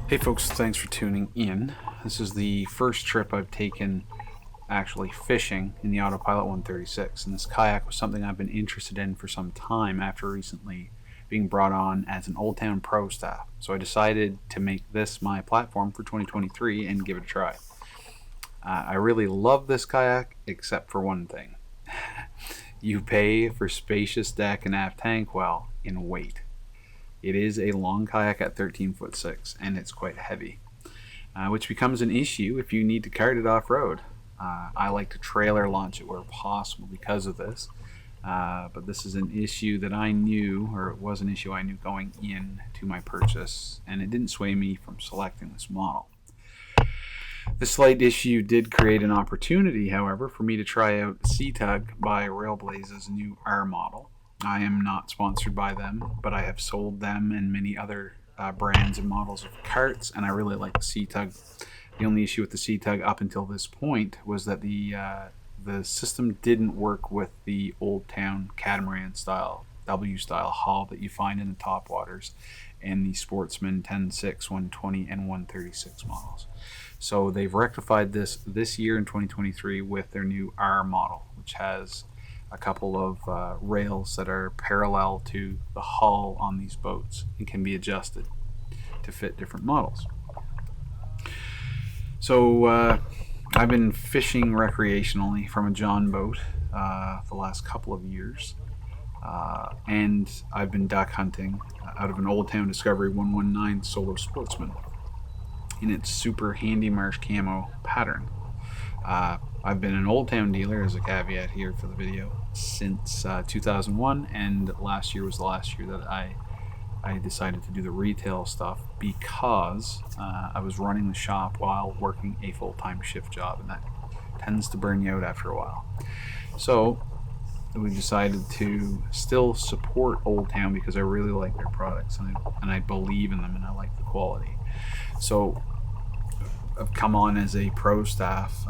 Hey folks, thanks for tuning in. This is the first trip I've taken actually fishing in the Autopilot 136, and this kayak was something I've been interested in for some time after recently being brought on as an Old Town Pro staff. So I decided to make this my platform for 2023 and give it a try. I really love this kayak except for one thing. You pay for spacious deck and aft tank well in weight. It is a long kayak at 13'6", and it's quite heavy, which becomes an issue if you need to cart it off-road. I like to trailer launch it where possible because of this, but this is an issue that I knew, or it was an issue I knew going into my purchase, and it didn't sway me from selecting this model. This slight issue did create an opportunity, however, for me to try out Sea-Tug by Railblaze's new R model. I am not sponsored by them, but I have sold them and many other brands and models of carts, and I really like the Sea-Tug. The only issue with the Sea-Tug up until this point was that the system didn't work with the Old Town catamaran style, W style hull that you find in the top waters and the Sportsman 10.6, 120, and 136 models. So they've rectified this year in 2023 with their new R model, which has a couple of rails that are parallel to the hull on these boats and can be adjusted to fit different models. So I've been fishing recreationally from a John boat the last couple of years, and I've been duck hunting out of an Old Town Discovery 119 Solo Sportsman in its super handy marsh camo pattern. I've been an Old Town dealer, as a caveat here for the video, since 2001, and last year was the last year that I decided to do the retail stuff because I was running the shop while working a full-time shift job, and that tends to burn you out after a while. So we decided to still support Old Town because I really like their products and I believe in them and I like the quality. So I've come on as a pro staff.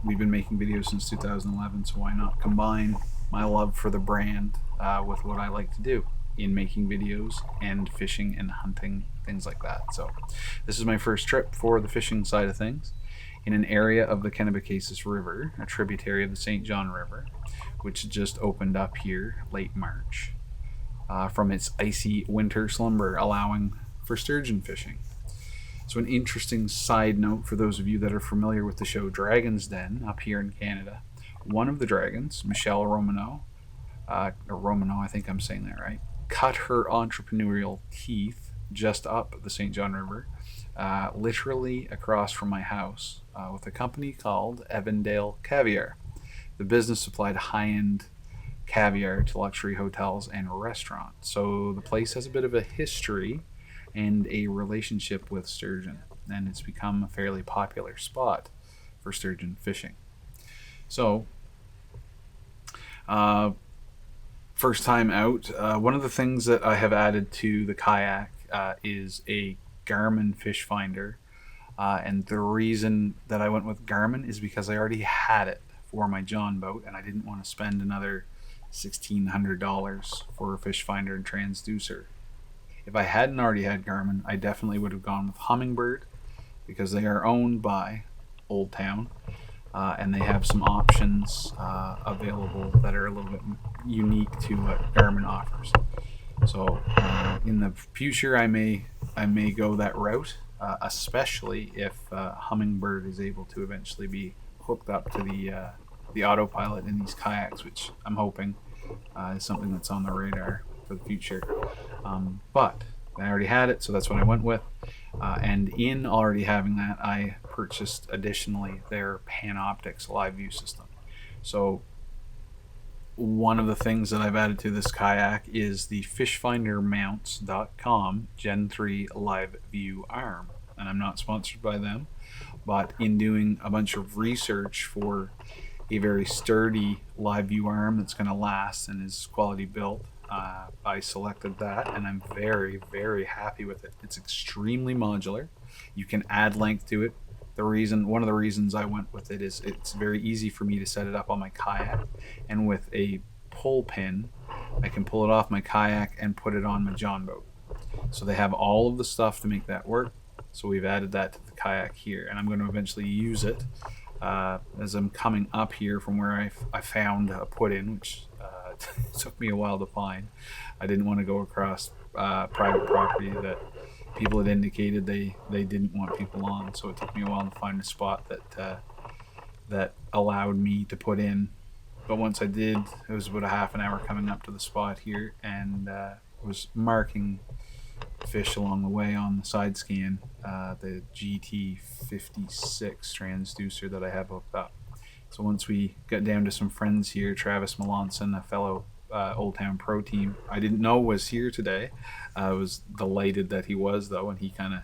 We've been making videos since 2011, so why not combine my love for the brand with what I like to do in making videos and fishing and hunting, things like that. So this is my first trip for the fishing side of things in an area of the Kennebecasis River, a tributary of the St. John River, which just opened up here late March from its icy winter slumber, allowing for sturgeon fishing. So an interesting side note for those of you that are familiar with the show Dragon's Den up here in Canada, one of the dragons, Michelle Romano, I think I'm saying that right, cut her entrepreneurial teeth just up the St. John River, literally across from my house, with a company called Evandale Caviar. The business supplied high-end caviar to luxury hotels and restaurants. So the place has a bit of a history and a relationship with sturgeon, and it's become a fairly popular spot for sturgeon fishing. So first time out, one of the things that I have added to the kayak is a Garmin fish finder, and the reason that I went with Garmin is because I already had it for my John boat and I didn't want to spend another $1,600 for a fish finder and transducer. If I hadn't already had Garmin, I definitely would have gone with Humminbird because they are owned by Old Town, and they have some options available that are a little bit unique to what Garmin offers. So in the future, I may go that route, especially if Humminbird is able to eventually be hooked up to the autopilot in these kayaks, which I'm hoping is something that's on the radar for the future. But I already had it, so that's what I went with. And in already having that, I purchased additionally their Panoptix live view system. So one of the things that I've added to this kayak is the fishfindermounts.com Gen 3 live view arm. And I'm not sponsored by them, but in doing a bunch of research for a very sturdy live view arm that's going to last and is quality built, I selected that, and I'm very, very happy with it. It's extremely modular. You can add length to it. One of the reasons I went with it is it's very easy for me to set it up on my kayak, and with a pull pin, I can pull it off my kayak and put it on my John boat. So they have all of the stuff to make that work. So we've added that to the kayak here, and I'm going to eventually use it as I'm coming up here from where I found a put-in, which took me a while to find. I didn't want to go across private property that people had indicated they didn't want people on, so it took me a while to find a spot that allowed me to put in. But once I did, it was about a half an hour coming up to the spot here, and was marking fish along the way on the side scan, the GT56 transducer that I have hooked up. So once we got down to some friends here, Travis Melanson, a fellow Old Town Pro team, I didn't know was here today. I was delighted that he was, though, and he kind of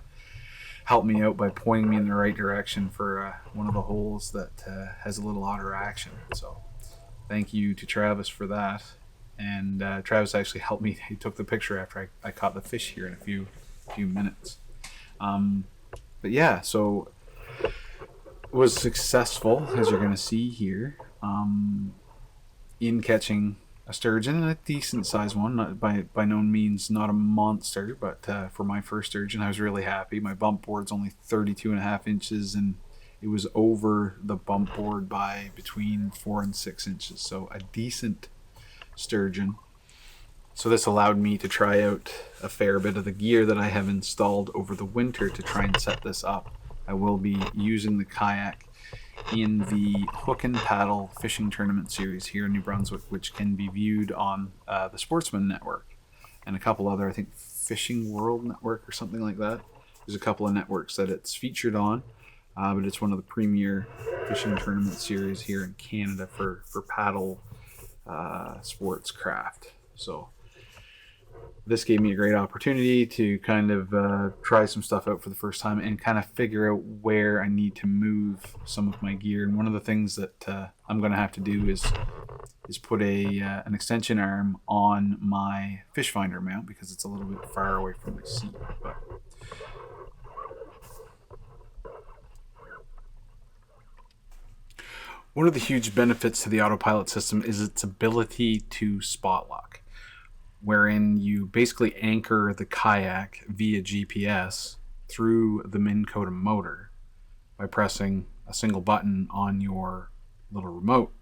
helped me out by pointing me in the right direction for one of the holes that has a little otter action. So thank you to Travis for that. And Travis actually helped me. He took the picture after I caught the fish here in a few minutes. But yeah, so it was successful, as you're going to see here, in catching a sturgeon, and a decent sized one. Not by no means not a monster, but for my first sturgeon, I was really happy. My bump board's only 32.5 inches, and it was over the bump board by between 4 and 6 inches. So a decent sturgeon. So this allowed me to try out a fair bit of the gear that I have installed over the winter to try and set this up. I will be using the kayak in the Hook and Paddle Fishing Tournament Series here in New Brunswick, which can be viewed on the Sportsman Network and a couple other, I think, Fishing World Network or something like that. There's a couple of networks that it's featured on, but it's one of the premier fishing tournament series here in Canada for paddle sports craft. So this gave me a great opportunity to kind of try some stuff out for the first time and kind of figure out where I need to move some of my gear. And one of the things that I'm going to have to do is put an extension arm on my fish finder mount because it's a little bit far away from my seat. But one of the huge benefits to the autopilot system is its ability to spot lock, wherein you basically anchor the kayak via GPS through the Minn Kota motor by pressing a single button on your little remote.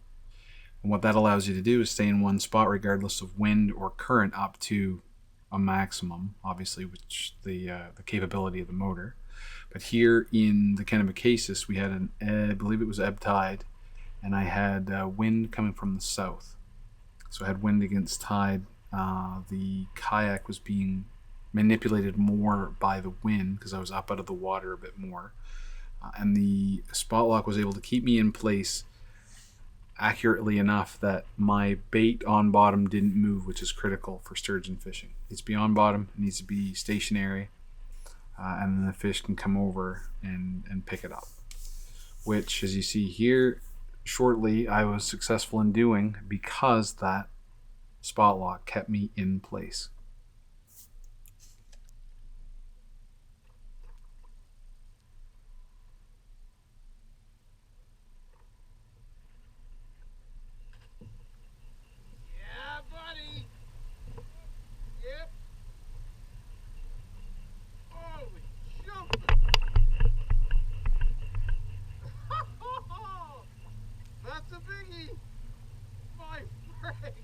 And what that allows you to do is stay in one spot regardless of wind or current up to a maximum, obviously, which the capability of the motor. But here in the Kennebecasis, we had I believe it was ebb tide, and I had wind coming from the south. So I had wind against tide. The kayak was being manipulated more by the wind because I was up out of the water a bit more. And the spot lock was able to keep me in place accurately enough that my bait on bottom didn't move, which is critical for sturgeon fishing. It needs to be on bottom, it needs to be stationary, and then the fish can come over and pick it up. Which, as you see here, shortly I was successful in doing because that spot lock kept me in place. Yeah, buddy. Yep. Holy jumping. That's a biggie. My frick.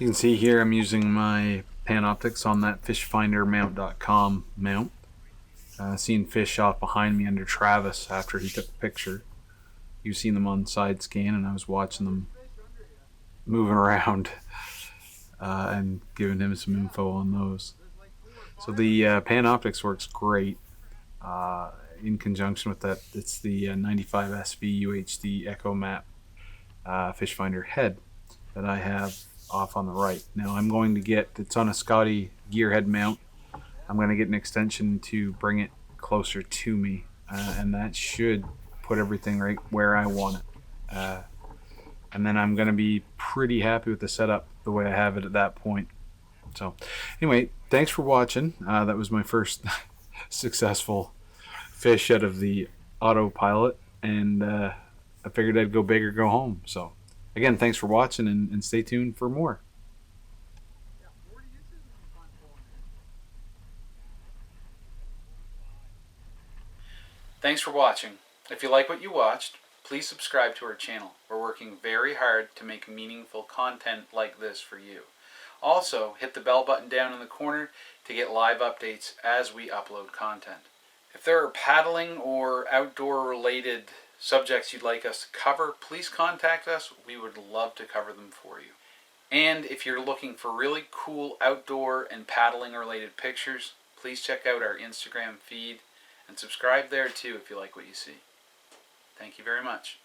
You can see here I'm using my Panoptics on that fishfindermount.com mount. Seeing fish off behind me under Travis after he took a picture. You've seen them on side scan, and I was watching them moving around and giving him some info on those. So the Panoptics works great in conjunction with that. It's the 95 SV UHD Echo Map fish finder head that I have off on the right. Now I'm going to get, it's on a Scotty gearhead mount. I'm going to get an extension to bring it closer to me, and that should put everything right where I want it. And then I'm going to be pretty happy with the setup the way I have it at that point. So anyway, thanks for watching. That was my first successful fish out of the Autopilot, and I figured I'd go big or go home. So again, thanks for watching, and stay tuned for more. Thanks for watching. If you like what you watched, please subscribe to our channel. We're working very hard to make meaningful content like this for you. Also, hit the bell button down in the corner to get live updates as we upload content. If there are paddling or outdoor related subjects you'd like us to cover, please contact us. We would love to cover them for you. And if you're looking for really cool outdoor and paddling related pictures, please check out our Instagram feed and subscribe there too if you like what you see. Thank you very much.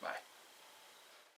Bye.